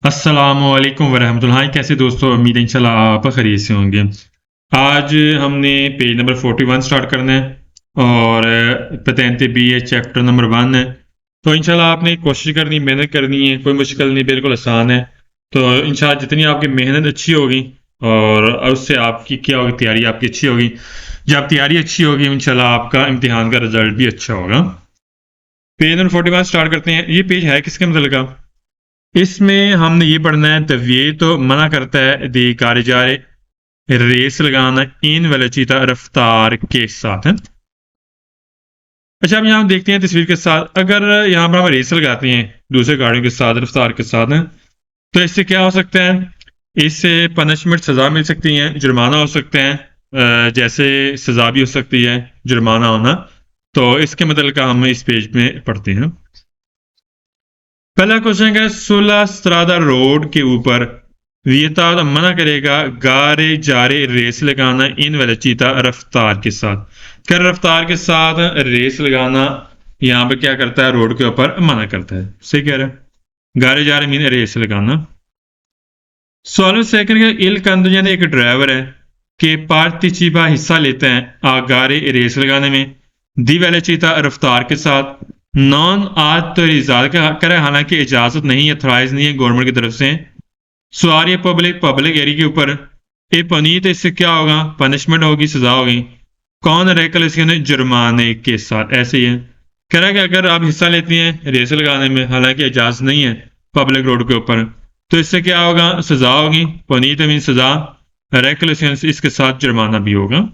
अस्सलामुअलैकुम वरहमतुल्लाह। कैसे दोस्तों, उम्मीद है इंशाल्लाह आप खैरियत से होंगे। आज हमने पेज नंबर 41 स्टार्ट करना है और पतेंते बी है, चैप्टर नंबर 1 है। तो इंशाल्लाह आपने कोशिश करनी, मेहनत करनी है, कोई मुश्किल नहीं, बिल्कुल आसान है। तो इंशाल्लाह जितनी आपकी मेहनत अच्छी होगी और उससे आपकी क्या होगी, तैयारी आपकी अच्छी होगी। जब तैयारी अच्छी होगी इंशाल्लाह आपका इम्तिहान का रिजल्ट भी अच्छा होगा। पेज नंबर 41 स्टार्ट करते हैं। ये पेज है किसके मतलब का? इसमें हमने ये पढ़ना है, तवीये तो मना करता है दी कार जा रहे रेस लगाना इन वेलोचिता रफ्तार के साथ है। अच्छा, अब यहाँ देखते हैं तस्वीर के साथ, अगर यहाँ पर हम रेस लगाते हैं दूसरे गाड़ियों के साथ रफ्तार के साथ है, तो इससे क्या हो सकता है? इससे पनिशमेंट सज़ा मिल सकती है, जुर्माना हो सकते हैं। जैसे सज़ा भी हो सकती है, जुर्माना होना। तो इसके मतलब का हम इस पेज में पढ़ते हैं। पहला क्वेश्चन है, सुलह स्त्रादा रोड के ऊपर वियता मना करेगा गारे जारे रेस लगाना इन वेलोचिता रफ्तार के साथ। कर रफ्तार के साथ रेस लगाना यहाँ पे क्या करता है? रोड के ऊपर मना करता है। सही कह रहा है, गारे जारे मीन रेस लगाना। सवाल सेकंड का, इल कंदजन एक ड्राइवर है कि पार्टिचिपा हिस्सा लेते हैं आगारे रेस लगाने में दी वेलोचिता रफ्तार के साथ नॉन आज तो इजाजत करे, हालांकि इजाजत नहीं है, अथराइज नहीं है गवर्नमेंट की तरफ से। सवार ये पब्लिक एरिया के ऊपर ए पनीत, इससे क्या होगा? पनिशमेंट होगी, सजा होगी। कौन रेकल इसके जुर्माने के साथ। ऐसे ही है, कह रहा है कि अगर आप हिस्सा लेती हैं रेस लगाने में, हालांकि इजाजत नहीं है पब्लिक रोड के ऊपर, तो इससे क्या होगा? सजा होगी। पनीत मीन सजा, रेकलेसियंस इसके साथ जुर्माना भी होगा।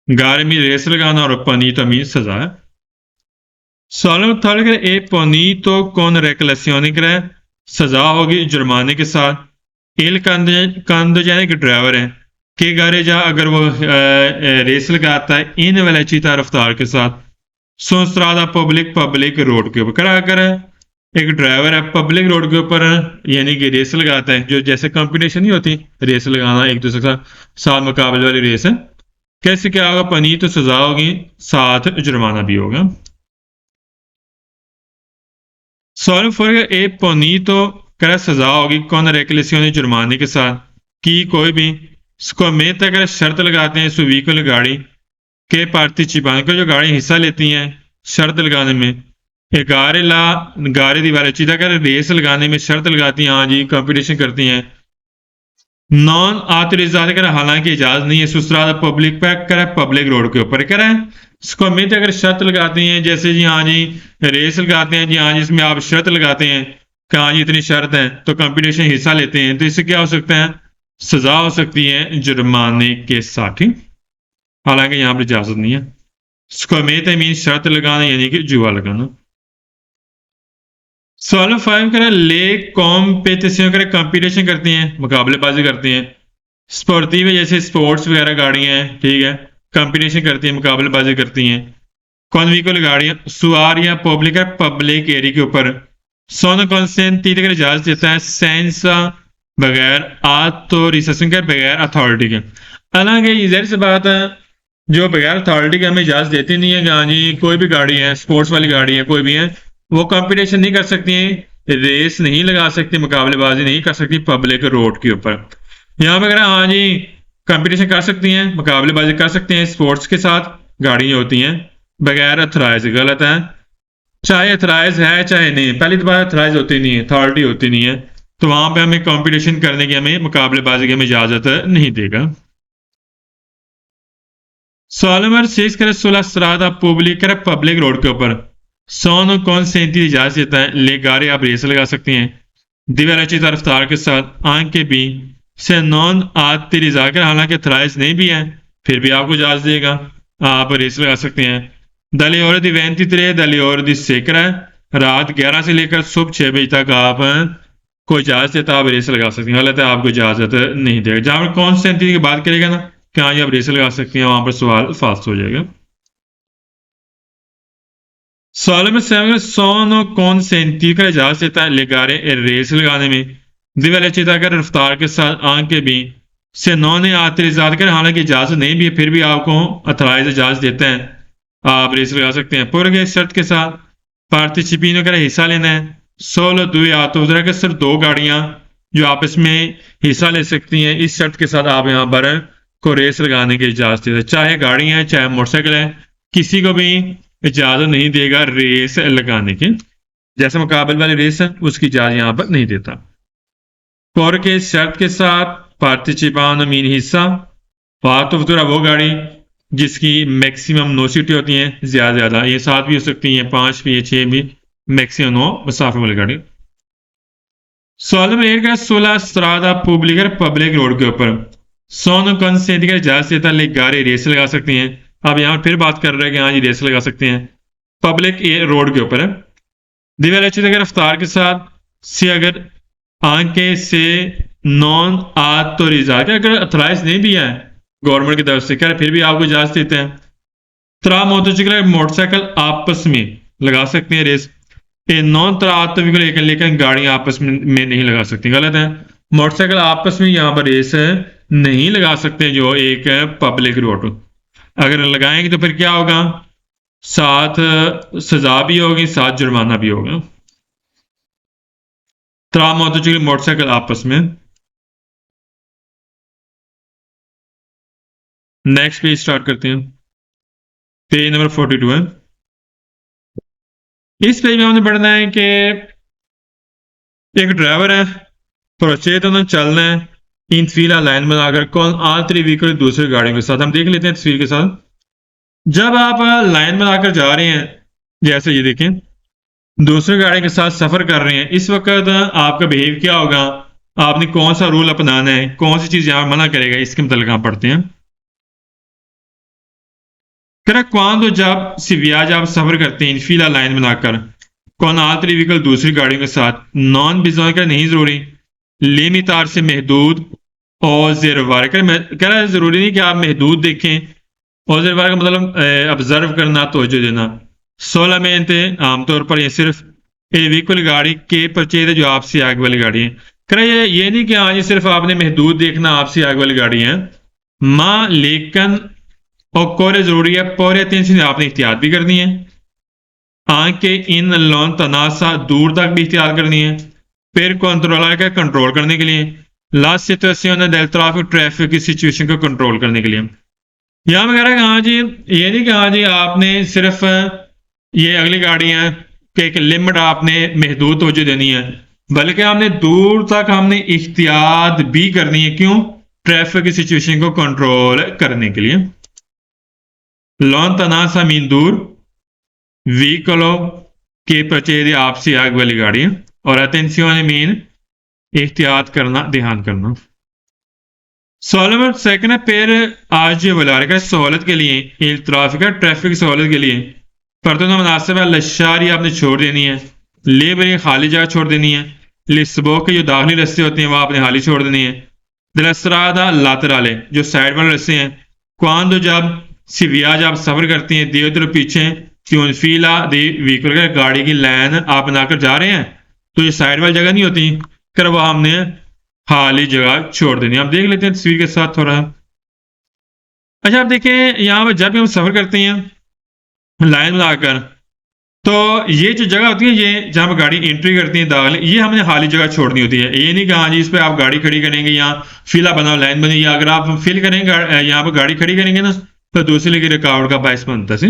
गारे में रेस लगाना और पनीतो मीन सजा है। सवाल थर्ड कर, ए पनीतो कौन रेकलेसियोनिक रहे, सजा होगी जुर्माने के साथ। एल कांदो एक ड्राइवर है कि गारे जा अगर वो रेस लगाता है इन वेलोचिता रफ्तार के साथ सोस्त्रादा पब्लिक रोड के ऊपर। करा कर एक ड्राइवर है पब्लिक रोड के ऊपर, यानी कि रेस लगाता है, जो जैसे कंपटीशन नहीं होती, रेस लगाना एक दूसरे के साथ मुकाबले वाली रेस है। कैसे क्या होगा? पनी तो सजा होगी, साथ जुर्माना भी होगा। सॉल्व फॉर ए पनी तो कर सजा होगी कौन रेकलेसियों जुर्माने के साथ कि कोई भी स्कोमेत अगर शर्त लगाते हैं सो व्हीकल गाड़ी के पार्टिचिपान को, जो गाड़ी हिस्सा लेती हैं शर्त लगाने में, गारे ला गारे दीवार चीता कर रेस लगाने में शर्त लगाती हैं, हाँ जी कंपटीशन करती हैं। नॉन ऑथराइज्ड कर, हालांकि इजाजत नहीं है, सुसरा पब्लिक पे करे पब्लिक रोड के ऊपर करे। इसको मित अगर शर्त लगाती हैं, जैसे जी हाँ जी रेस लगाते हैं जी, हाँ जी इसमें आप शर्त लगाते हैं कि हाँ जी इतनी शर्त है, तो कंपटीशन हिस्सा लेते हैं, तो इससे क्या हो सकता है? सजा हो सकती है जुर्माने के साथ ही, हालांकि यहाँ पर इजाजत नहीं है। स्कोमेत मीन शर्त लगाना, यानी कि जुआ लगाना। सवाल 5 करें, ले कॉम्पिटिशन करें कंपटीशन करती हैं, मुकाबलेबाजी करती हैं। स्पोर्टिव में जैसे स्पोर्ट्स वगैरह गाड़ियां हैं, ठीक है, कंपटीशन करती हैं, मुकाबलेबाजी करती हैं। कौन व्हीकल गाड़ियां सुआर या पब्लिक एरिया के ऊपर सोन कॉन्सेंट तीन इजाजत देता है सेंस बगैर ऑथोराइजेशन के, बगैर अथॉरिटी के। हालांकि इधर से बात है, जो बगैर अथॉरिटी के हमें इजाजत देती नहीं है कि हाँ जी कोई भी गाड़ी है, स्पोर्ट्स वाली गाड़ी है, कोई भी है, वो कंपटीशन नहीं कर सकती हैं, रेस नहीं लगा सकती, मुकाबलेबाजी नहीं कर सकती पब्लिक रोड के ऊपर। यहाँ पे अगर हाँ जी कंपटीशन कर सकती हैं, मुकाबलेबाजी कर सकते हैं स्पोर्ट्स के साथ, गाड़ियाँ होती हैं, बगैर अथराइज गलत है। चाहे अथराइज है चाहे नहीं, पहली तो बात अथराइज होती नहीं है, अथॉरिटी होती नहीं है, तो वहां पे हमें कंपटीशन करने की, हमें मुकाबलेबाजी की हमें इजाजत नहीं देगा। सवाल नंबर 6 करे, 16 सरादा पब्लिक रोड के ऊपर सोन कौन से इजाजत देता है? ले गाड़ी आप रेस लगा सकती हैं दिव्याची रफ्तार के साथ आंख के भी से नॉन आती रिजाकर, हालांकि थराइज नहीं भी है, फिर भी आपको इजाजत देगा, आप रेस लगा सकते हैं। दली और दी 23 दली और दी सेकरा, रात 11 से लेकर सुबह 6 बजे तक आप को इजाजत देता, आप रेस लगा सकते हैं। हालांकि आपको इजाजत नहीं देगा। जहां पर कौन से की बात करेगा ना कि हाँ जी आप रेस लगा सकते हैं, वहां पर सवाल फास्ट हो जाएगा। सवाल में सोन कौन सेंटी का इजाजत देता है लेगारे रेस लगाने में दिव्याचिता कर रफ्तार के साथ आंख के भी से नौ ने आतरिजात कर, हालांकि इजाजत नहीं भी है, फिर भी आपको अथराइज इजाजत देते हैं, आप रेस लगा सकते हैं। पूरे शर्त के साथ पार्टिसिपिनो कर हिस्सा लेना है सोलह दो या तो उधर के सिर्फ दो गाड़ियां जो आपस में हिस्सा ले सकती हैं, इस शर्त के साथ आप यहाँ पर को रेस लगाने की इजाजत देते हैं। चाहे गाड़ी है चाहे मोटरसाइकिल है, किसी को भी इजाजत नहीं देगा रेस लगाने की। जैसे मुकाबले वाली रेस है उसकी इजाजत यहाँ पर नहीं देता। और के शर्त के साथ पार्टिसिपान मीन हिस्सा फातुरा वो गाड़ी जिसकी मैक्सिमम 9 सीटें होती हैं, ज्यादा ये 7 भी हो सकती हैं, 5 भी, 6 भी, मैक्सिमम 9 मुसाफिर वाली गाड़ी। सवाल नंबर 1 का 16 स्त्रादा पब्लिक रोड के ऊपर सोन कौन से इजाजत देता ले गाड़ी रेस लगा सकती हैं। अब यहाँ फिर बात कर रहे हैं कि हाँ जी रेस लगा सकते हैं, पब्लिक रोड के ऊपर है। दीवार अच्छी अगर रफ्तार के साथ से अगर आंके से नॉन ऑथोराइज्ड अगर अथोराइज नहीं भी है गवर्नमेंट की तरफ से, क्या फिर भी आपको इजाजत देते हैं। त्रा मोटरसाइकिल आपस में लगा सकते हैं रेस, नॉन तरात लेकिन गाड़ियां आपस में नहीं लगा सकती, गलत है। मोटरसाइकिल आपस में यहाँ पर रेस नहीं लगा सकते जो एक पब्लिक रोड। अगर लगाएंगे तो फिर क्या होगा, साथ सजा भी होगी साथ जुर्माना भी होगा। त्रा मोटरसाइकिल आपस में। नेक्स्ट पेज स्टार्ट करते हैं, पेज नंबर 42 है। इस पेज में हमने पढ़ना है कि एक ड्राइवर है प्रोचेत चलना है इन फीला लाइन बनाकर कौन आंतरिक व्हीकल दूसरी गाड़ियों के साथ। हम देख लेते हैं तस्वीर के साथ। जब आप लाइन बनाकर जा रहे हैं, जैसे ये देखें दूसरी गाड़ी के साथ सफर कर रहे हैं, इस वक्त आपका बिहेव क्या होगा, आपने कौन सा रूल अपनाना है, कौन सी चीज यहां मना करेगा, इसके मतलब आप पढ़ते हैं। क्वांतो जब सिविया जब सफर करते हैं इनफीला लाइन बनाकर कौन आतरी व्हीकल दूसरी गाड़ियों के साथ नॉन बिजॉय का नहीं जरूरी, लेमितार से महदूद और जेरवार कह रहा है जरूरी नहीं कि आप महदूद देखें, और जेरवार का मतलब ऑब्जर्व करना, तवज्जो देना। 16 में थे आमतौर पर ये सिर्फ व्हीकल गाड़ी के परचेज है जो आपसे आगे वाली गाड़ी है। कह रहा है ये नहीं कि हाँ ये सिर्फ आपने महदूद देखना आपसे आगे वाली गाड़ी है, माँ लेकिन और कोरे जरूरी है, पोरे 3 से आपने एहतियात भी करनी है। आंख के इन लॉन तनासा दूर तक भी एहतियात करनी है। फिर कंट्रोलर का कंट्रोल करने के लिए, लास्ट सिचुएशन डेल ट्रैफिक की सिचुएशन को कंट्रोल करने के लिए। यहां मैं कह रहा है हाँ जी ये नहीं कि हाँ जी आपने सिर्फ ये अगली गाड़ियां के एक लिमिट आपने महदूद तवज्जो देनी है, बल्कि आपने दूर तक हमने एहतियात भी करनी है। क्यों, ट्रैफिक की सिचुएशन को कंट्रोल करने के लिए। लॉन तनासा मीन दूर, व्हीकलों के परचेज आपसी आग वाली गाड़ी, और अटेंशन मीन एहतियात करना, ध्यान करना। सोलह सेकंड है फिर आज ये बुला रखा है सहूलत के लिए ट्रैफिक सहूलत के लिए परतों मुनासिब है लशारी आपने छोड़ देनी है, लेबर खाली जगह छोड़ देनी है, लिस्बो के जो दाखिली रस्ते होते हैं वो आपने खाली छोड़ देनी है। दिलसरादा लातराले जो साइड वाले रस्ते हैं, क्वांदो जब सिविया जब सफर करती हैं देव तरफ पीछे फीला दी व्हीकल का गाड़ी की लाइन आप बनाकर जा रहे हैं तो ये साइड वाली जगह नहीं होती, कर वह हमने खाली जगह छोड़ देनी। आप देख लेते हैं तस्वीर के साथ थोड़ा। अच्छा आप देखें यहाँ पर जब हम सफर करते हैं लाइन बनाकर, तो ये जो जगह होती है ये जहाँ पर गाड़ी एंट्री करती है दाखिल, ये हमने खाली जगह छोड़नी होती है। ये नहीं कि हाँ जी इस पर आप गाड़ी खड़ी करेंगे, यहाँ फीला बना लाइन बनी, या अगर आप फिल करेंगे यहाँ पर गाड़ी खड़ी करेंगे ना तो दूसरे की रुकावट का बायस बनता है।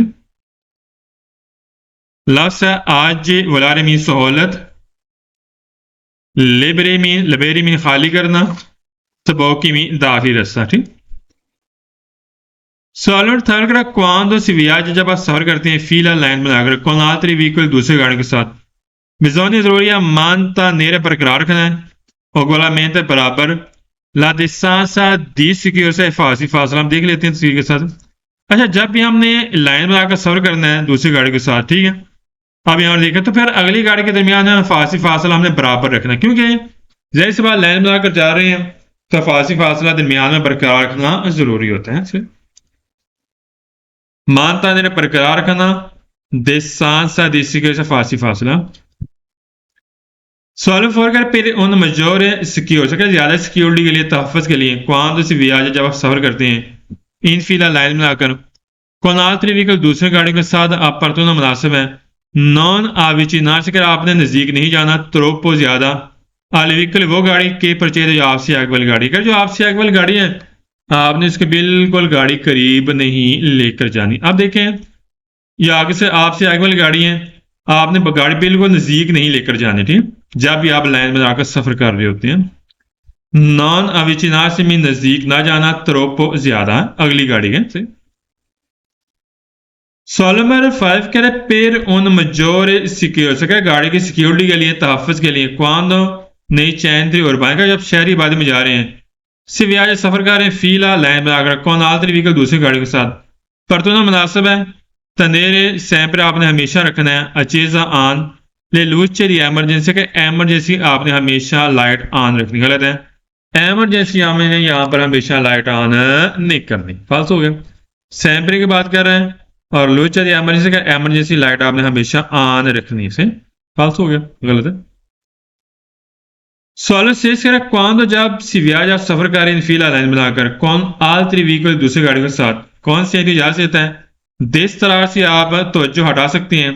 लफ्ज़ है आज वलारे मीन सहूलत, लेबेरी मीन खाली करना, तबोकी मीन दाखिली रस्ता। ठीक। सॉलिड थर्ड का क्वांदो सिविया जब आप सफर करते हैं फीला लाइन बनाकर कोनातरी व्हीकल दूसरे गाड़ी के साथ बिजोनी जरूरी है मानता नेरे बरकरार रखना है और गोला मेहनत बराबर ला दिसासा दी सिक्योर से हिफाजी फासला। हम देख लेते हैं तस्वीर के साथ। अच्छा जब भी हमने लाइन बनाकर सफर करना है दूसरी गाड़ी के साथ, ठीक है, अब यहाँ देखा तो फिर अगली गाड़ी के दरमियान फासी फासला हमने बराबर रखना, क्योंकि जैसे से बात लाइन बनाकर जा रहे हैं तो फासी फासला दरमियान में बरकरार रखना जरूरी होता है। मानता ने बरकरार रखना देसा देसी के फासी फासला। सॉल्व फॉर कर फिर उन मजोर सिक्योर ज्यादा सिक्योरिटी के लिए तहफ़्फ़ुज़ के लिए क्वांतो से व्याज जब आप सफर करते हैं इन फीला लाइन बनाकर कोनातरी व्हीकल दूसरे गाड़ी के साथ आप परतों मुनासिब है नॉन आविचिनार से आपने नज़दीक नहीं जाना, त्रोपो ज़्यादा, अलविकल वो गाड़ी के परचेज जो आपसे आगे वाली गाड़ी कर, जो आपसे आगे वाली गाड़ी है आपने इसके बिल्कुल गाड़ी करीब नहीं लेकर जानी। अब देखें ये आगे से आपसे आगे वाली गाड़ी है, आपने गाड़ी बिल्कुल नज़दीक नहीं लेकर जानी, ठीक, जब भी आप लाइन में आकर सफ़र कर रहे होते हैं। नॉन अविचिनार से मैं नज़दीक ना जाना, त्रोपो ज़्यादा अगली गाड़ी है से। सवाल नंबर 5 कह रहे पेर उन मजोर सिक्योर गाड़ी की सिक्योरिटी के लिए, तहफ़्फ़ुज़ के लिए क्वांदो नई चैन थी और बाइक जब शहरी आबादी में जा रहे हैं, सिर्फ आज सफ़र कर रहे हैं, फीला लाइन में आकर कौन आलतरी व्हीकल दूसरी गाड़ी के साथ पर तो ना मुनासिब है, तंदेरे सैंपर आपने हमेशा रखना है, अचेज़ा ऑन ले लूचरी एमरजेंसी के एमरजेंसी आपने हमेशा लाइट ऑन रखनी, गलत है, एमरजेंसी आपने यहाँ पर हमेशा लाइट ऑन नहीं करनी, फाल्स हो गया। सैंपरिंग की बात कर रहे हैं और लूचर एमरजेंसी का एमरजेंसी लाइट आपने हमेशा ऑन रखनी है, फाल्स हो गया, गलत है। सवाल से कौन जब सिविया जब सफर कर रहे हैं फील लाइन बनाकर कौन आल थ्री व्हीकल दूसरी गाड़ी के साथ कौन सी इजाजत देता है, जिस तरह से आप तवज्जो हटा सकते हैं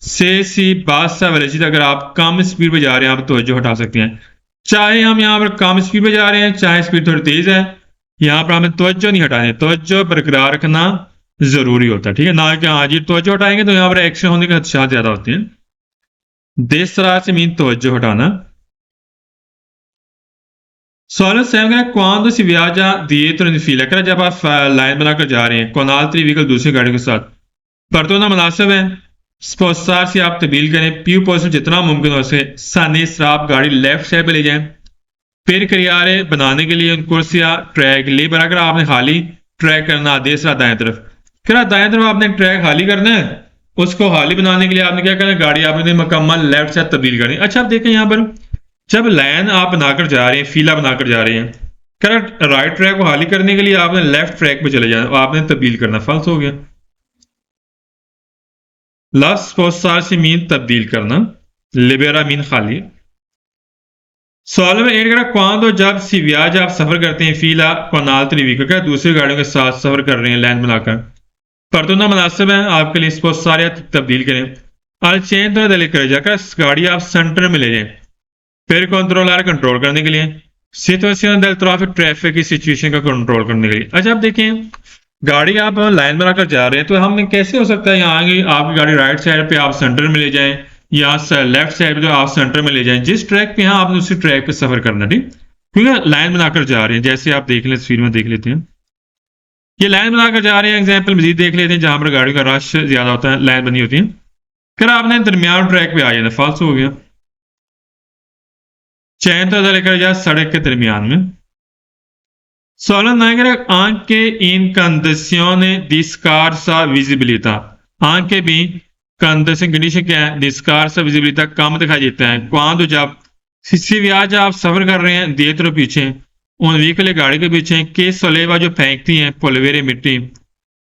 से सी बादशाह वेलोसिटी, अगर आप कम स्पीड पे जा रहे हैं आप तवज्जो हटा सकते हैं, चाहे हम यहाँ पर कम स्पीड पे जा रहे हैं चाहे स्पीड थोड़ी तेज है, यहाँ पर हमें तवज्जो नहीं हटानी, तवज्जो बरकरार रखना जरूरी होता है, ठीक है ना कि हाँ जी तवज्जो हटाएंगे तो यहाँ पर एक्शन होने के खदशात ज्यादा होते हैं, जिस तरह से मीन तवज्जो हटाना। सवाल seven quando si viaggia dietro in fila, कर जब आप लाइन बनाकर जा रहे हैं कौन altri व्हीकल दूसरी गाड़ी के साथ पर तो ना मुनासिब है, स्पोसार से आप तब्दील करें प्यू पोजिशन जितना मुमकिन हो सके, सानी आप गाड़ी लेफ्ट साइड पे ले जाएं, फिर करियारे बनाने के लिए कुर्सियाँ ट्रैक ले बनाकर आपने खाली ट्रैक करना, देसरा दाएं तरफ, फिर दाएं तरफ आपने ट्रैक खाली करना है, उसको खाली बनाने के लिए आपने क्या करना है, गाड़ी आपने मुकम्मल लेफ्ट साइड तब्दील करनी। अच्छा आप देखें यहाँ पर जब लाइन आप बनाकर जा रहे हैं फीला बनाकर जा रहे हैं, करेक्ट राइट ट्रैक को खाली करने के लिए आपने लेफ्ट ट्रैक पे चले जाना, आपने तब्दील करना, फाल्स हो गया। लास्ट पोस्टार से मीन तब्दील करना, लिबेरा मीन खाली। सवाल में एड करा क्वांदो जब सिवियाज आप सफर करते हैं फीला कोनाल व्हीकल का दूसरी गाड़ियों के साथ सफर कर रहे हैं लाइन बनाकर पर तो ना मुनासिब है आपके लिए पोस्टार तब्दील करें, और चेन तो दिल कर जाकर गाड़ी आप सेंटर में ले जाएं, फिर कंट्रोल करने के लिए, सिचुएशन del ट्रैफिक की सिचुएशन का कंट्रोल करने के लिए। अच्छा आप देखें गाड़ी आप लाइन बनाकर जा रहे हैं तो हम कैसे हो सकता है यहाँ की आपकी गाड़ी राइट साइड पे आप सेंटर में ले जाएं या लेफ्ट साइड पे जो आप सेंटर में ले जाएं, जिस ट्रैक पे यहाँ आपने उसी ट्रैक पे सफर करना, ठीक, क्योंकि लाइन बनाकर जा रहे हैं, जैसे आप देख लें तस्वीर में देख लेते हैं ये लाइन बनाकर जा रहे हैं, एग्जाम्पल मजीद देख लेते हैं जहां पर गाड़ी का रश ज्यादा होता है लाइन बनी होती है, फिर आपने दरमियान ट्रैक पे आ जाना, फाल्स हो गया। चैन तो लेकर जा सड़क के दरमियान में। Solo anche in condizione di scarsa visibilità, anche भी कंडीशन कंडीशन क्या है, डिस्कार्स विजिबिलिटी कम दिखाई देता है क्वांदो जब किसी भी आज आप सफर कर रहे हैं देर पीछे उन व्हीकल गाड़ी के पीछे के सोलेवा जो फेंकती हैं पोलवेरे मिट्टी,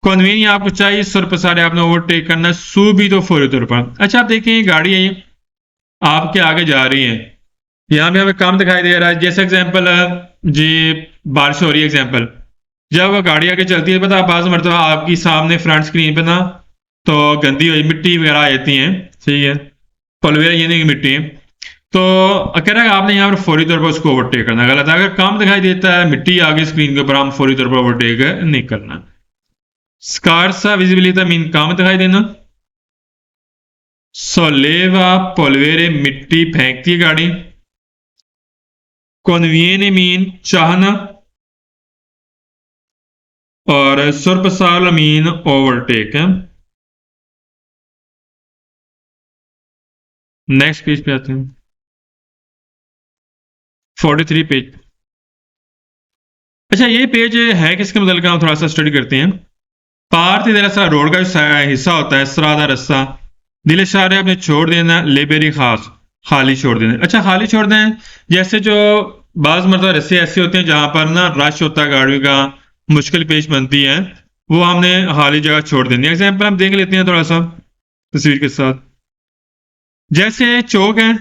कॉन्वेनी आपको चाहिए सुर पसारे आपने ओवरटेक करना सू भी तो फौरी तौर पर। अच्छा आप देखें गाड़ी है आपके आगे जा रही है, यहाँ पे हमें कम दिखाई दे रहा है, जैसे एग्जांपल जी बारिश हो रही है एग्जांपल, जब वो गाड़ी आगे चलती है पता बाज़ मरतबा आपकी सामने फ्रंट स्क्रीन पे ना तो गंदी हुई मिट्टी वगैरह आ जाती हैं, सही है, पलवेरा यानी कि मिट्टी, तो कह रहा है आपने यहाँ पर फौरी तौर पर उसको ओवरटेक करना, गलत है, अगर कम दिखाई देता है मिट्टी आगे स्क्रीन के ऊपर हम फौरी तौर पर ओवरटेक नहीं करना। स्कारसा विजिबिलिटी मीन कम दिखाई देना, सोलेवा पोलवेरे मिट्टी फेंकती है गाड़ी, कॉन्वियने मीन चाहना, और सुरपसाल मीन ओवरटेक है। नेक्स्ट पेज पे आते हैं 43 पेज। अच्छा ये पेज है किसके मतलब का हम थोड़ा सा स्टडी करते हैं। पार्थ दरअसल रोड का हिस्सा होता है, सरादा रस्ता दिल इशारे आपने छोड़ देना, लेबेरी खास खाली छोड़ देना। अच्छा खाली छोड़ दें, जैसे जो बाज़ मतलब रस्ते ऐसे होते हैं जहां पर ना रश होता है गाड़ियों का, मुश्किल पेश बनती है, वो हमने खाली जगह छोड़ देनी है। एग्जाम्पल हम देख लेते हैं थोड़ा सा तस्वीर के साथ, जैसे चौक है,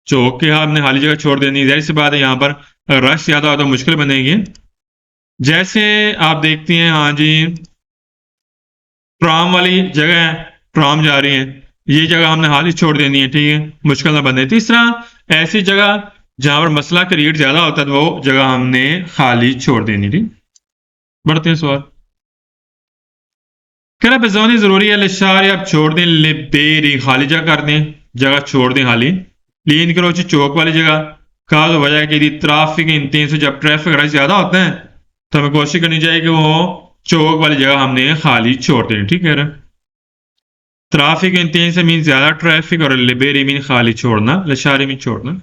चौक के हमने खाली जगह छोड़ देनी, जाहिर सी बात है यहाँ पर रश ज्यादा हो तो मुश्किल बनेगी। जैसे आप देखते हैं हाँ जी ट्राम वाली जगह है, ट्राम जा रही है, ये जगह हमने हाल ही छोड़ देनी है, ठीक है, मुश्किल ना बने। तीसरा, ऐसी जगह जहां पर मसला क्रिएट ज्यादा होता है तो वो जगह हमने खाली छोड़ देनी थी। बढ़ते हैं सवाल। कह रहा बेजोनी जरूरी है लिशार आप छोड़ दें, लिबेरी खाली जगह कर दें, जगह छोड़ दें खाली। लीन करोची चौक वाली जगह का तो वजह है कि ट्रैफिक इंतें से जब ट्रैफिक रश ज्यादा होता है तो हमें कोशिश करनी चाहिए कि वो चौक वाली जगह हमने खाली छोड़ दें, ठीक है। ट्रैफिक इंतें से मीन ज्यादा ट्रैफिक और लिबेरी मीन खाली छोड़ना, लिशारी मीन छोड़ना।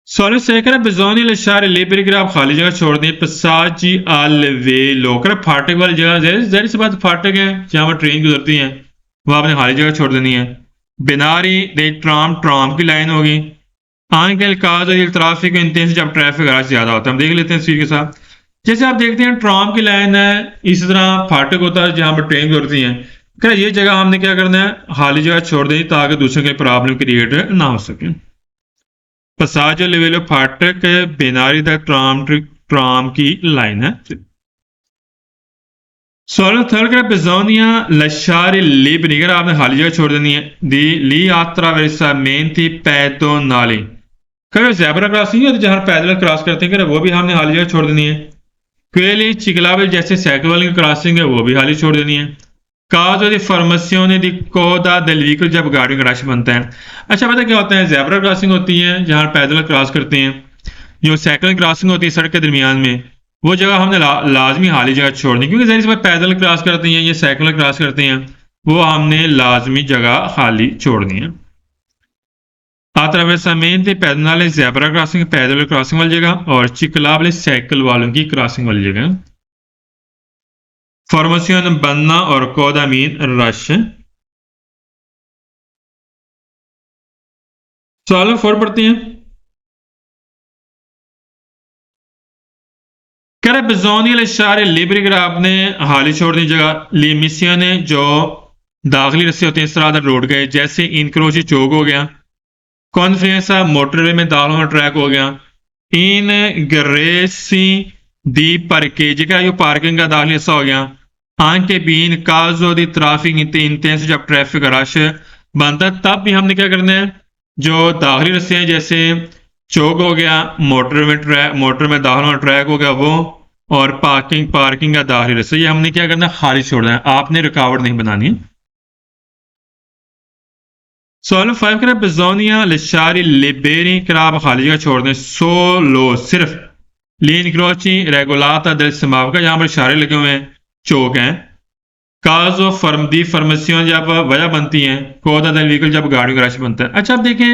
Solo se kara bisogno di lasciare liberi अगर आप खाली जगह छोड़ दें। passaggi al velo कर फाटक वाली जगह जाहिर सी बात फाटक है जहाँ पर ट्रेन गुजरती है, वह आपने खाली जगह छोड़ देनी है। बिनारी दे ट्राम, ट्राम की लाइन होगी। anche il caso del traffico intenso जब ट्रैफिक रश ज्यादा होता है। हम देख लेते हैं तस्वीर के साथ। जैसे आप देखते हैं ट्राम की लाइन है, इसी तरह फाटक होता है जहाँ पर ट्रेन गुजरती है। क्या ये जगह हमने क्या करना है, खाली जगह छोड़ देनी ताकि दूसरे के प्रॉब्लम क्रिएट ना हो सके। पसाजो लेवेलो फाटक बिनारी द ट्राम की लाइन है। सोलह थर्ड का बेजोनिया लशारी लिबरी अगर आपने खाली जगह छोड़ देनी है। दी ली आत्रा वेसा मेन थी पैदो नाली कभी ज़ेब्रा क्रॉसिंग होती जहां पैदल क्रॉस करते हैं, वो भी हमने खाली जगह छोड़ देनी है। क्वेली चिकलावे जैसे साइकिल वाली क्रॉसिंग है वो भी खाली छोड़ देनी है। काजो दी फॉर्मेशियों दी कोदा del व्हीकल जब गाड़ी का रश बनता है। अच्छा पता क्या होता है, ज़ेब्रा क्रॉसिंग होती है जहां पैदल क्रॉस करते हैं, जो साइकिल क्रॉसिंग होती है सड़क के दरमियान में, वो जगह हमने लाजमी खाली जगह छोड़नी, क्योंकि जैसे बात पैदल क्रॉस करते हैं या साइकिल क्रॉस करते हैं वो हमने लाजमी जगह खाली छोड़नी है। attraversamenti pedonali ज़ेब्रा क्रॉसिंग पैदल क्रॉसिंग वाली जगह और चिकलाबले साइकिल वालों की क्रॉसिंग वाली जगह। फॉर्मेशन बनना और कोदा मीन रश। सवाल 4 पढ़ते हैं। कह रहे बिजोनियल इशारे लिबरी अगर आपने हाली छोड़नी जगह लिमिसिया ने जो दाखिली रस्ते होते हैं इस तरह रोड गए, जैसे इनक्रोची चौक हो गया, कॉन्फ्रेंसा मोटरवे में दाखिल होना ट्रैक हो गया, इन ग्रेसी दी पार्केज का जो पार्किंग का दाखिली हिस्सा हो गया, आंके बीन काजो दी ट्रैफिक इंटेंस जब ट्रैफिक रश बनता है तब भी हमने क्या करना है, जो दाखिली रस्ते हैं जैसे चौक हो गया, मोटर में दाखिल होना ट्रैक हो गया वो, और पार्किंग का दाखिली रस्ता, ये हमने क्या करना है खाली छोड़ना है, आपने रुकावट नहीं बनानी। सवाल 5 करा बिजोनिया लिशारी लिबेरी कर आप खाली जगह छोड़ दें। सोलो सिर्फ लीन क्रोची रेगुलाता दिल समाव का जहां पर इशारे लगे हुए हैं चौक हैं। काजो फर्म दी फर्मेसियों जब वजह बनती है, कोदा दिल व्हीकल जब गाड़ी का रश बनता है। अच्छा आप देखें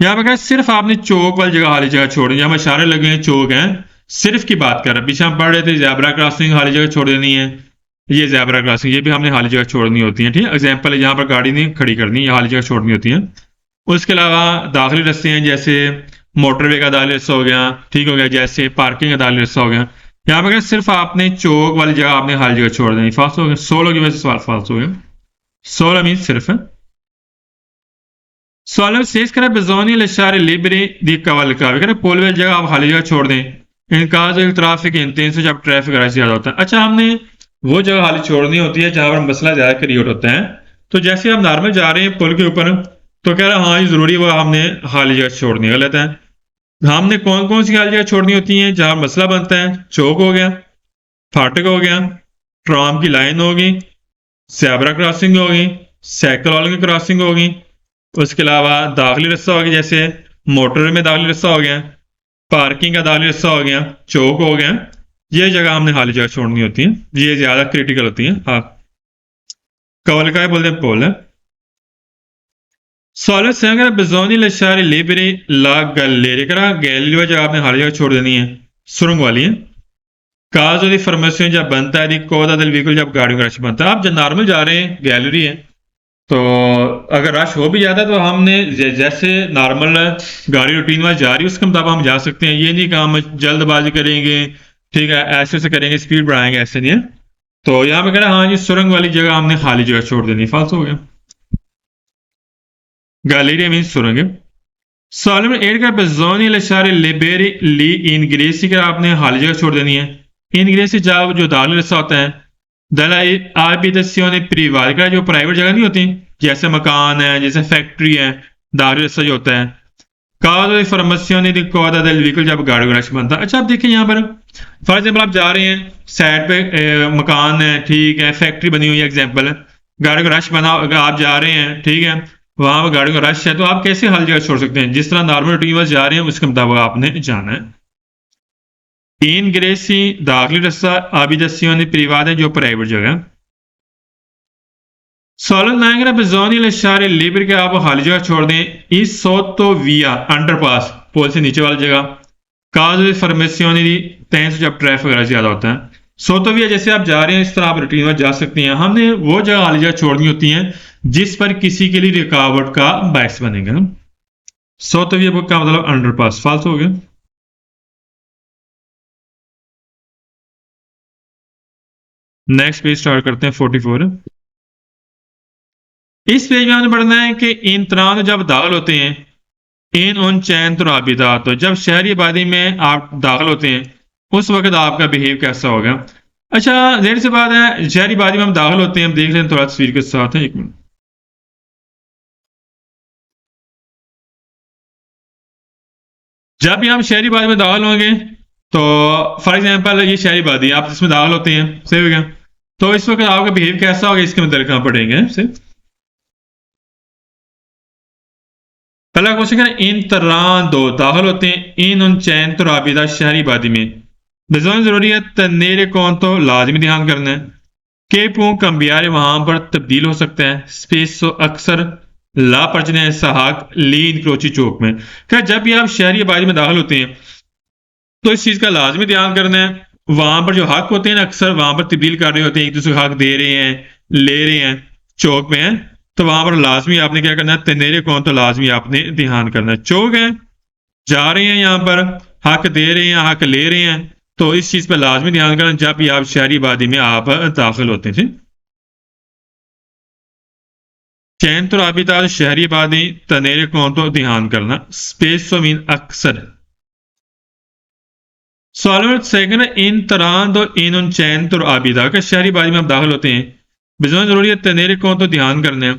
यहाँ पर सिर्फ आपने चौक वाली जगह खाली जगह छोड़ दी, जहां पर इशारे लगे हैं चौक हैं, सिर्फ की बात कर रहे हैं। पीछे हम पढ़ रहे थे ज़ेब्रा क्रॉसिंग खाली जगह छोड़ देनी है, ये ज़ेब्रा क्रॉसिंग ये भी हमने खाली जगह छोड़नी होती है, ठीक है। एग्जाम्पल है जहाँ पर गाड़ी नहीं खड़ी करनी है खाली जगह छोड़नी होती है। उसके अलावा दाखिली रस्ते हैं जैसे मोटरवे का दाखिली रस्ता हो गया, ठीक हो गया, जैसे पार्किंग का दाखिली रस्ता हो गया। यहाँ पर सिर्फ आपने चौक वाली जगह आपने खाली जगह छोड़ देनी। फास्ट हो गया 16 की वजह से सवाल फास्ट हो गया। 16 मीन सिर्फ है। सवाल शेष करें बिजोनी लिशारे लिबरी दी कवल का पोल वाली जगह आप खाली जगह छोड़ दें। इनका ट्रैफिक इंतेंस से जब ट्रैफिक रश ज्यादा होता है। अच्छा हमने वो जगह खाली छोड़नी होती है जहां पर मसला ज्यादा क्रिएट होता है। तो जैसे हम नॉर्मल जा रहे हैं पुल के ऊपर तो कह रहा है हाँ ये जरूरी है, वो हमने खाली जगह छोड़नी गलत है। हमने कौन कौन सी खाली जगह छोड़नी होती है जहां मसला बनता है, चौक हो गया, फाटक हो गया, ट्राम की लाइन होगी, ज़ेब्रा क्रॉसिंग होगी, साइकिल वालों की क्रॉसिंग होगी, उसके अलावा दाखिली रास्ता हो गया जैसे मोटर में दाखिली रास्ता हो गया, पार्किंग का दाखिली रास्ता हो गया, चौक हो गया, ये जगह हमने खाली जगह छोड़नी होती है, ये ज्यादा क्रिटिकल होती है। हाँ कवल का बोलते हैं पोल है। सॉलिड संग्रह बिजोनी लशारी लिबरी ला गैलरी करा गैलरी जगह आपने खाली जगह छोड़ देनी है, सुरंग वाली है। काज दी फॉर्मेशन जब बनता है, कोदा दिल व्हीकल जब गाड़ी का रश बनता है। आप जब नॉर्मल जा रहे हैं गैलरी है तो अगर रश हो भी जाता है तो हमने जैसे नॉर्मल गाड़ी रूटीन वाइज जा रही है उसके मुताबिक हम जा सकते हैं। ये नहीं कि हम जल्दबाजी करेंगे, ठीक है, ऐसे से करेंगे, स्पीड बढ़ाएंगे, ऐसे नहीं है। तो यहाँ पे कह रहा है हाँ जी सुरंग वाली जगह हमने खाली जगह छोड़ देनी, फाल्स हो गया। गैलरी मीन सुरंग। सॉलिड में एड का बेजोनी लशारे लिबेरी ली इनग्रेसी का आपने खाली जगह छोड़ देनी है। इनग्रेसी जब जो दाखिली रास्ता होता है dalla abitazione privata, जो प्राइवेट जगह नहीं होती, जैसे मकान है, जैसे फैक्ट्री है, दारू रस्ता जो होता है, काज information di coda del vehicle, जब गाड़ी का रश बनता है। अच्छा, आप देखिए यहाँ पर फॉर एग्जाम्पल आप जा रहे हैं, साइड पे मकान है, ठीक है, फैक्ट्री बनी हुई है, एग्जाम्पल है, गाड़ी का रश बना, आप जा रहे हैं, ठीक है, वहां पर गाड़ी का रश है, तो आप कैसे हर जगह छोड़ सकते हैं? जिस तरह नॉर्मल रूटीन बस जा रहे हैं उसके मुताबिक आपने जाना है। ingressi दाखिली रस्ता, abitazione private, जो प्राइवेट जगह। Solo non era bisogno lasciare liberi, कि आप खाली जगह छोड़ दें। इस sotto via अंडरपास, पुल से नीचे वाली जगह, काज फॉर्मेशन दी तैन से, जब ट्रैफिक वगैरह ज्यादा होता है। सोतो विया, जैसे आप जा रहे हैं इस तरह आप रूटीन में जा सकते हैं। हमने वो जगह खाली जगह छोड़नी होती है जिस पर किसी के लिए रुकावट का बायस बनेगा। सोतो विया बुक का मतलब अंडरपास, फाल्स हो गया। नेक्स्ट पेज स्टार्ट करते हैं 44। इस पेज में हमने पढ़ना है कि इन तरान जब दाखिल होते हैं, इन उन चैन तो राबिता, तो जब शहरी आबादी में आप दाखिल होते हैं उस वक्त आपका बिहेव कैसा होगा। अच्छा, देर से बात है, शहरी आबादी में हम दाखिल होते हैं, हम देख रहे हैं थोड़ा तस्वीर के साथ है, एक मिनट। जब भी हम शहरी आबादी में दाखिल होंगे, तो फॉर एग्जाम्पल ये शहरी आबादी आप इसमें दाखिल होते हैं, सही हो गया, तो इस वक्त आपका बिहेव कैसा होगा, इसके मतलब कहाँ पढ़ेंगे। पहला क्वेश्चन है, इन तरह दो दाखिल होते हैं, इन उन चैन तो राबिता शहरी आबादी में, बेजोन जरूरी है तनेरे कौन, तो लाजमी ध्यान करना है। के पू कम्बियारे वहां पर तब्दील हो सकता है। स्पेस तो अक्सर ला परचने सहाक लीन क्रोची चौक में। क्या जब भी आप शहरी आबादी में दाखिल होते हैं तो इस चीज का लाजमी ध्यान करना है, वहां पर जो हक होते हैं ना, अक्सर वहां पर तब्दील कर रहे होते हैं, एक दूसरे को हक दे रहे हैं, ले रहे हैं, चौक में है, तो वहां पर लाजमी आपने क्या करना है, तनेरे कौन, तो लाजमी आपने ध्यान करना है। चौक है, जा रहे हैं, यहाँ पर हक दे रहे हैं, हक ले रहे हैं, तो इस चीज पर लाजमी ध्यान करना जब भी आप शहरी आबादी में आप दाखिल होते थे। चैन तो राबिता शहरी आबादी, तनेरे कौन, तो ध्यान करना। स्पेस तो मीन अक्सर। सवाल नंबर सेकंड है, इन तरह दो इन उन चैन तो आबिदा, का शहरी आबादी में आप दाखिल होते हैं, बिजोन जरूरी है तनेरे कौन, तो ध्यान करना है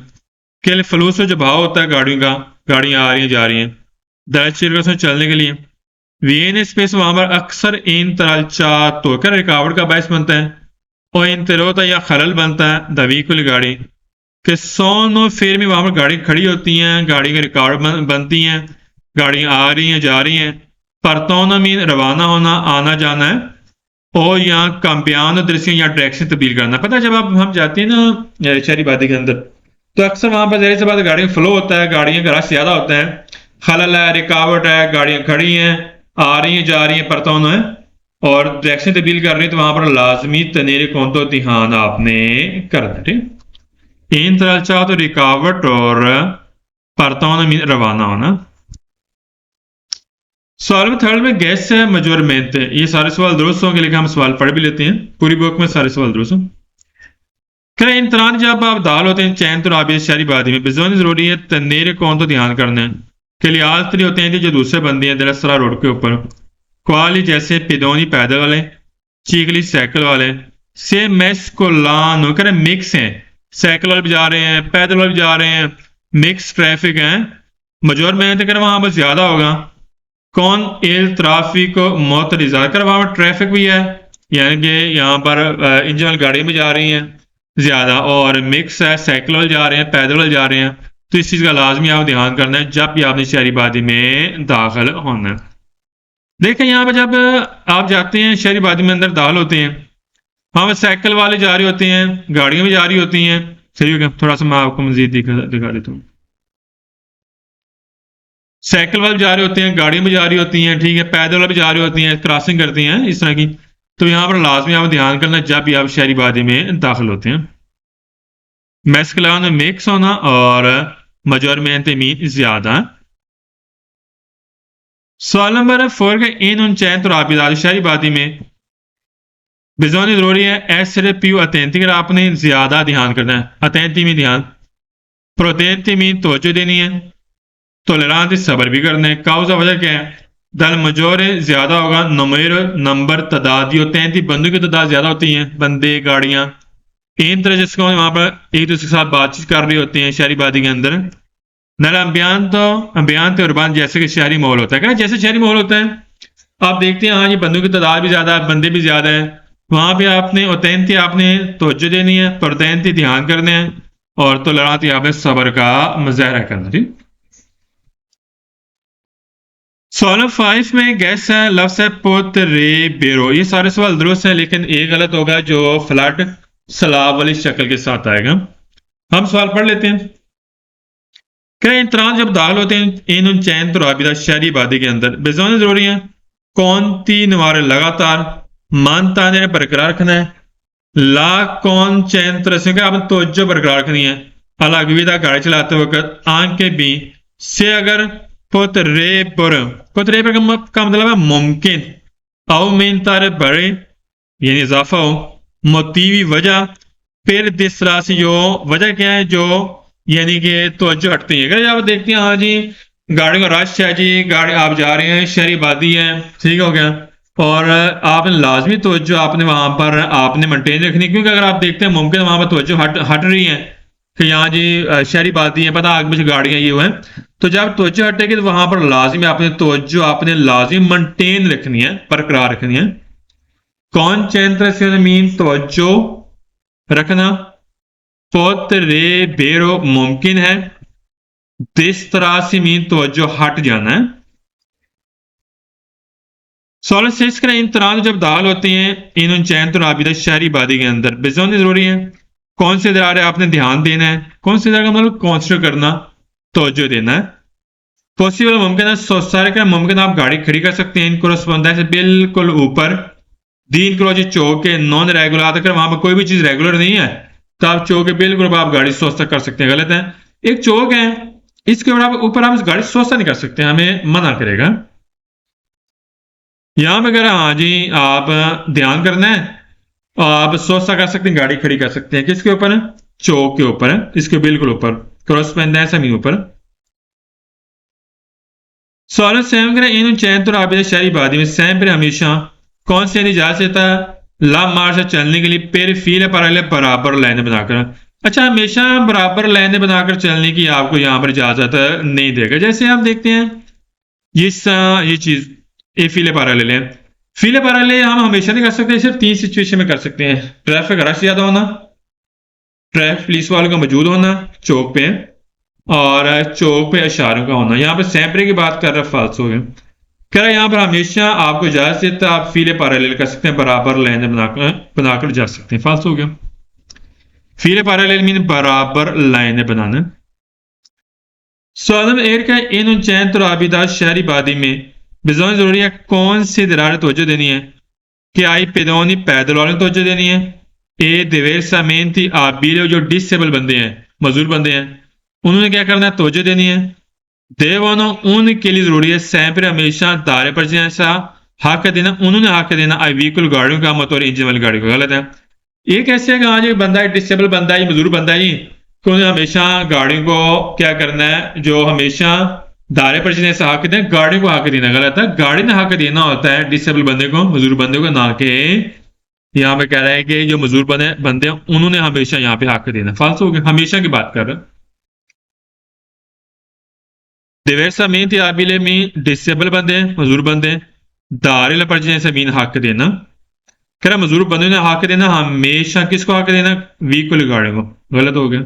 कि फलूस में जो भाव होता है गाड़ियों का, गाड़ियां आ रही हैं जा रही हैं, दस में चलने के लिए, वीएन स्पेस वहां पर अक्सर इन तरह चा तो क्या रिकावट का बायस बनता है, और इन तेरोता या खलल बनता है दवीकुल गाड़ी के सोनो फिर में वहां पर गाड़ी खड़ी होती हैं, गाड़ी की रिकावट बनती हैं, गाड़ी आ रही हैं जा रही हैं। परतौना मीन रवाना होना, आना जाना है, और यहाँ कंपियान दृश्य या डायरेक्शन तब्दील करना। पता है जब आप हम जाते हैं ना शहरी आबादी के अंदर, तो अक्सर वहां पर जहर से बात गाड़ी का फ्लो होता है, गाड़ियों का रश ज्यादा होता है, खलल है, रिकावट है, गाड़ियां खड़ी हैं, आ रही हैं जा रही हैं, परतौन है, और डायरेक्शन तब्दील कर रही है, तो वहां पर लाजमी तनेरे कौन, तो ध्यान आपने करना। ठीक, इन तरह चाहो तो रिकावट और परतौन रवाना होना। सवाल में थर्ड में गैस है मेजरमेंट है, ये सारे सवाल दुरुस्त होंगे, लेकिन हम सवाल पढ़ भी लेते हैं, पूरी बुक में सारे सवाल दुरुस्त हों। क्या इन तरह जब आप दाल होते हैं चैन तो राबित शहरी आबादी में, बेजोन जरूरी है तनेरे कौन, तो ध्यान करना है कि लिहाज तरी होते हैं जो दूसरे बंदे हैं दरअसल रोड के ऊपर, क्वाली जैसे पिदोनी पैदल वाले, चीकली साइकिल वाले, से मैस को लान होकर मिक्स हैं, साइकिल वाले भी जा रहे हैं, पैदल वाले भी जा रहे हैं, मिक्स ट्रैफिक है, मजोर मेहनत कर वहां पर ज्यादा होगा। कौन एल ट्रैफिक मोतरिजा कर वहां पर ट्रैफिक भी है, यानी कि यहाँ पर इंजन वाली गाड़ियां भी जा रही हैं ज्यादा, और मिक्स है, साइकिल वाले जा रहे हैं, पैदल वाले जा रहे हैं, तो इस चीज का लाजमी आप ध्यान करना है जब भी आपने शहरी आबादी में दाखिल होना है। देखें यहाँ पर जब आप जाते हैं शहरी आबादी में अंदर दाखिल होते हैं, वहां साइकिल वाले जा रहे होते हैं, गाड़ियां भी जा रही होती हैं, सही हो गया। थोड़ा सा मैं आपको मजीद दिखा देता हूँ, साइकिल वाले जा रहे होते हैं, गाड़ियां भी जा रही होती हैं, ठीक है, पैदल वाले भी जा रही होती हैं, क्रॉसिंग करती हैं इस तरह की, तो यहाँ पर लाजमी आप ध्यान करना जब भी आप शहरी आबादी में दाखिल होते हैं। मैस्कुलान में मिक्स होना और मजोर में मीन ज्यादा। सवाल नंबर 4 के इन उन चैन तो राबिता शहरी आबादी में बेजोनी जरूरी है ऐसे पी अतेंती कर आपने ज्यादा ध्यान करना है, अतेंती में ध्यान, प्रोतेंती में तवज्जो देनी है, टोलरांत सबर भी करना है। काउजा वजह क्या है, दल मजोर ज्यादा होगा, नंबर तादाद होते हैं, बंदों की तादाद ज्यादा होती है, बंदे गाड़ियां, इन तरह जिसको वहां पर एक दूसरे के साथ बातचीत कर रहे होते हैं शहरी आबादी के अंदर। नल अम्बियान तो उर्बान जैसे कि शहरी माहौल होता है, क्या जैसे शहरी माहौल होता है आप देखते हैं, हाँ ये बंदों की तादाद भी ज़्यादा है, बंदे भी ज़्यादा है, वहाँ पे आपने औतैनती आपने तवज्जो देनी है, परतैनती ध्यान करने हैं, और तो लड़ाती आपने सब्र का मुजाहरा करना। ठीक, सवाल 5 में गैस है, लफ्स है पुत रे बेरो। ये सारे सवाल दुरुस्त हैं, लेकिन एक गलत होगा जो फ्लड सलाब वाली शक्ल के साथ आएगा। हम सवाल पढ़ लेते हैं। क्या इंतराज जब दाखिल होते हैं इन उन चैन तो राबिदा शहरी आबादी के अंदर बेजान जरूरी है। कौन तीन वारे लगातार मानता ने बरकरार रखना है। ला कौन चैन तरह का आपने तवज्जो बरकरार रखनी है। अलगविदा गाड़ी चलाते वक्त आंखें भी से अगर पुत रे पर का मतलब है मुमकिन आओ मेन तारे बड़े यानी इजाफा हो मोतीवी वजह फिर जिस तरह से जो वजह क्या है जो यानी कि तवज्जो हटती है। अगर आप देखते हैं हाँ जी गाड़ी का रश है जी, गाड़ी आप जा रहे हैं शहरी आबादी है, ठीक हो गया, और आपने लाजमी तवज्जो आपने वहां पर आपने मेंटेन रखनी, क्योंकि अगर आप देखते हैं मुमकिन वहां पर तवज्जो हट रही है कि यहाँ जी शहरी आबादी है, पता आगे पीछे गाड़ियां ये हुए हैं, तो जब तवज्जो हटेगी तो वहां पर लाजिम आपने तवज्जो आपने लाजिम मेंटेन रखनी है, बरकरार रखनी है। कौन चैन तरह से मीन तवज्जो रखना, पुत रे बेरो मुमकिन है, जिस तरह से मीन तवज्जो हट जाना है। सोलह से इसका इन तरह जब दाखिल होते हैं इन उन चैन तो राबिदा शहरी आबादी के अंदर बेजोनी जरूरी है। कौन से इदारे आपने ध्यान देना है, कौन से इदारे का मतलब कॉन्सिडर करना, तवज्जो देना है। पॉसिबल मुमकिन है, सारे का मुमकिन आप गाड़ी खड़ी कर सकते हैं इन कोरस्पोंडेंस से बिल्कुल ऊपर दीन करो जी चौक के नॉन रेगुलर, अगर वहां पर कोई भी चीज रेगुलर नहीं है तो आप चौक के बिल्कुल आप गाड़ी सोचता कर सकते हैं, गलत है। एक चौक है इसके ऊपर आप गाड़ी सोचता नहीं कर सकते, हमें मना करेगा। यहां पर अगर हाँ जी आप ध्यान करना है आप सोचता कर सकते हैं, गाड़ी खड़ी कर सकते हैं, किसके ऊपर है, चौक के ऊपर है, इसके बिल्कुल ऊपर कोरस्पोंडेंस है ऊपर। सवाल सैम करें इन चैन तो राबिता शहरी आबादी में सैम पर हमेशा कौन से इजाजत देता है ला मार से चलने के लिए पेर फील पर बराबर लाइनें बनाकर। अच्छा हमेशा बराबर लाइनें बनाकर चलने की आपको यहां पर इजाजत नहीं देगा। जैसे आप देखते हैं ये चीज ये फीले पैरेलल है, फीले पैरेलल हम हमेशा नहीं कर सकते, सिर्फ 3 सिचुएशन में कर सकते हैं। ट्रैफिक रश ज्यादा होना, ट्रैफिक पुलिस वालों का मौजूद होना चौक पे, और चौक पे इशारों का होना। यहाँ पे सैंपरे की बात कर रहा है फालसो है, कह रहा है यहाँ पर हमेशा आपको इजाजत देता है आप फीले पैरेलल कर सकते हैं, बराबर लाइनें बनाकर जा सकते हैं, फालसो हो गया। फीले पैरेलल मीन बराबर लाइनें बनाना। सवाल एयर का इन चैन तो राबिदा शहरी आबादी में बेजान जरूरी है कौन सी दरार तवज्जो देनी है। कि आई पेदोनी पैदल वाले तवज्जो देनी है। ए दिवेर सामेन थी आबिले जो डिसेबल बंदे हैं मजदूर बंदे हैं उन्होंने क्या करना है, तवज्जो देनी है। देवानो उनके लिए जरूरी है सैंपर हमेशा दायरे पर जैसा हक देना, उन्होंने हक देना आई व्हीकल गाड़ियों का मत और इंजन वाली गाड़ी को, गलत है। ये कैसे है कि हाँ जी बंदा डिसेबल बंदा है मजदूर बंदा है तो उन्हें हमेशा गाड़ियों को क्या करना है, जो हमेशा दायरे पर जिन्हें हक दें गाड़ी को हक देना, गलत है। गाड़ी ने हक देना होता है डिसेबल बंदे को मजदूर बंदे को, ना कि यहाँ पे कह रहा है कि जो मजदूर बंदे हैं उन्होंने हमेशा यहाँ पे हक देना, फालतू हो गया, हमेशा की बात कर रहे हैं। दिवैसा मीन थी आबिले मीन डिसेबल बंदे मजदूर बंदे दारिल पर जैसे मीन हक देना, कह रहा मजदूर बंदे ने हक देना हमेशा किसको हक देना, व्हीकल गाड़ी को, गलत हो गया।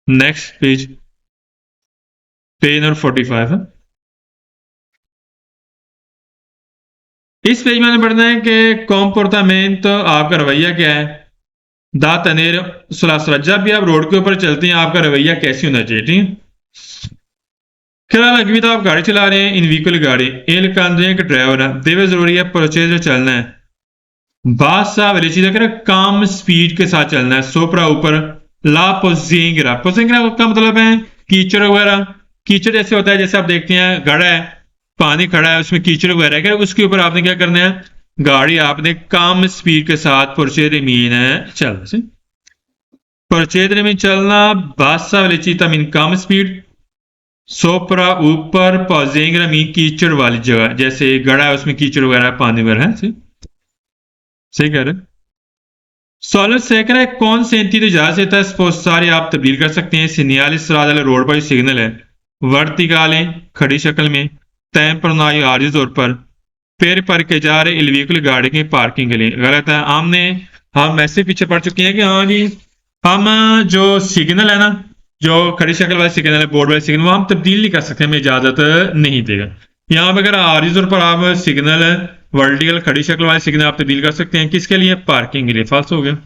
नेक्स्ट पेज नंबर 45 है। इस पेज में पढ़ना है कि कॉम्पोर्टामेंट आपका रवैया क्या है। दा तनेर सुलासला, जब भी आप रोड के ऊपर चलते हैं आपका रवैया कैसे होना चाहिए, ठीक। ख्याल रखिए तो आप गाड़ी चला रहे हैं इन व्हीकल गाड़ी एल कांद्रे के ड्राइवर है देवे जरूरी है प्रोचेज चलना है। बादशाह वाली चीज है कम स्पीड के साथ चलना है। सोपरा ऊपर ला पोजिंगरा, पोजिंगरा का मतलब है कीचड़ वगैरह, कीचड़ जैसे होता है जैसे आप देखते हैं घड़ा है पानी खड़ा है उसमें कीचड़ वगैरह है, उसके ऊपर आपने क्या करना है, गाड़ी आपने कम स्पीड के साथ पुरचेरे मीन है चलना से पुरचेरे में चलना। बादशाह वाली चीज मीन कम स्पीड, सोपरा ऊपर पौजेंगरा मीन कीचड़ वाली जगह जैसे गड़ा है उसमें कीचड़ वगैरह पानी वगैरह है, सही कह रहे। सॉलिड से कह रहा है कौन से इंटीरियर इजाजत देता है स्पोसारे आप तब्दील कर सकते हैं। सिग्नल सराद वाले रोड पर सिग्नल है वर्टिकल है खड़ी शक्ल में तैम पर ना आर्जी तौर पर फिर पर के जा रहे इलीगल गाड़ी की पार्किंग के लिए गलत है। हम ऐसे पीछे पड़ चुके हैं कि हाँ जी हम जो सिग्नल है ना जो खड़ी शक्ल वाले सिग्नल है बोर्ड वाले सिग्नल वो हम तब्दील नहीं कर सकते हमें इजाजत नहीं देगा। यहाँ पर अगर आर्जी तौर पर आप सिग्नल वर्टिकल खड़ी शक्ल वाले सिग्नल आप तब्दील कर सकते हैं किसके लिए पार्किंग के लिए फाल्स हो गया।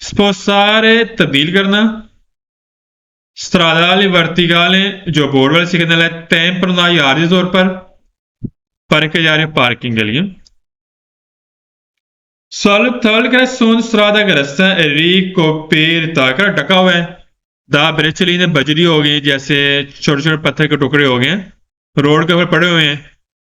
स्पोसारे तब्दील करना स्ट्रादाले वर्टिकाले जो बोर्ड वाले सिग्नल है तैम पर ना आर्जी तौर पर के जा रहे पार्किंग के लिए। सॉल्व थर्ड का सोन स्ट्रादा का रास्ता रिकोपेर ताकर ढका हुआ है दा ब्रेचली ने बजरी हो गई जैसे छोटे छोटे पत्थर के टुकड़े हो गए रोड के ऊपर पड़े हुए हैं।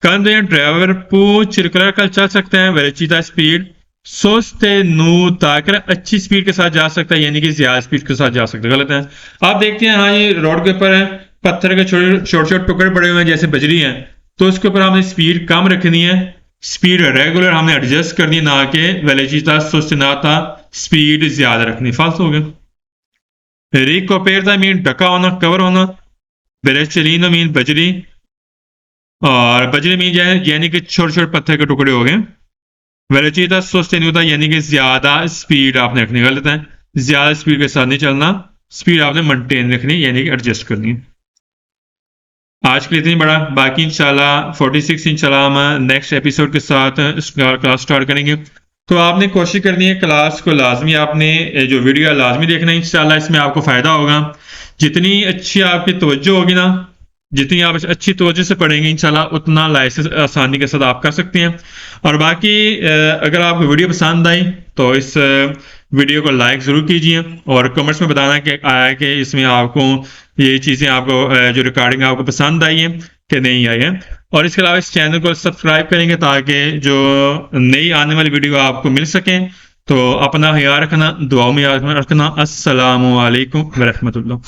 कंद ड्राइवर पूछ circular कल चल सकता है वेरेचिता स्पीड सोचते नू ताकर अच्छी स्पीड के साथ जा सकता है यानी कि ज्यादा स्पीड के साथ जा सकता है गलत है। आप देखते हैं हाँ ये रोड के ऊपर है पत्थर के छोटे छोटे टुकड़े पड़े हुए हैं जैसे बजरी है तो उसके ऊपर हमने स्पीड कम रखनी है स्पीड रेगुलर हमने एडजस्ट करनी है ना कि वेलोसिटी सुस्तिनाता स्पीड ज्यादा रखनी फाल्स हो गया। रिकोपेरता मीन ढका होना कवर होना बेरेचलिनो मीन बजरी और बजरी मीन यानी कि छोटे छोटे पत्थर के टुकड़े हो गए। वेलोसिटी सुस्तिनाता यानी कि ज्यादा स्पीड आपने रखनी गलत है ज्यादा स्पीड के साथ नहीं चलना स्पीड आपने मेंटेन रखनी यानी कि एडजस्ट करनी है। आज के लिए इतनी बड़ा बाकी इंशाल्लाह 46 इंशाल्लाह हम नेक्स्ट एपिसोड के साथ क्लास स्टार्ट करेंगे। तो आपने कोशिश करनी है क्लास को लाजमी आपने जो वीडियो लाजमी देखना है इंशाल्लाह इसमें आपको फ़ायदा होगा। जितनी अच्छी आपकी तवज्जो होगी ना जितनी आप अच्छी तवज्जो से पढ़ेंगे इंशाल्लाह उतना लाइसेंस आसानी के साथ आप कर सकते हैं। और बाकी अगर आपको वीडियो पसंद आई तो इस वीडियो को लाइक ज़रूर कीजिए और कमेंट्स में बताना कि आया कि इसमें आपको ये चीज़ें आपको जो रिकॉर्डिंग आपको पसंद आई है कि नहीं आई है। और इसके अलावा इस चैनल को सब्सक्राइब करेंगे ताकि जो नई आने वाली वीडियो आपको मिल सके। तो अपना ख्याल रखना दुआओं में याद रखना। अस्सलामु अलैकुम व रहमतुल्लाह।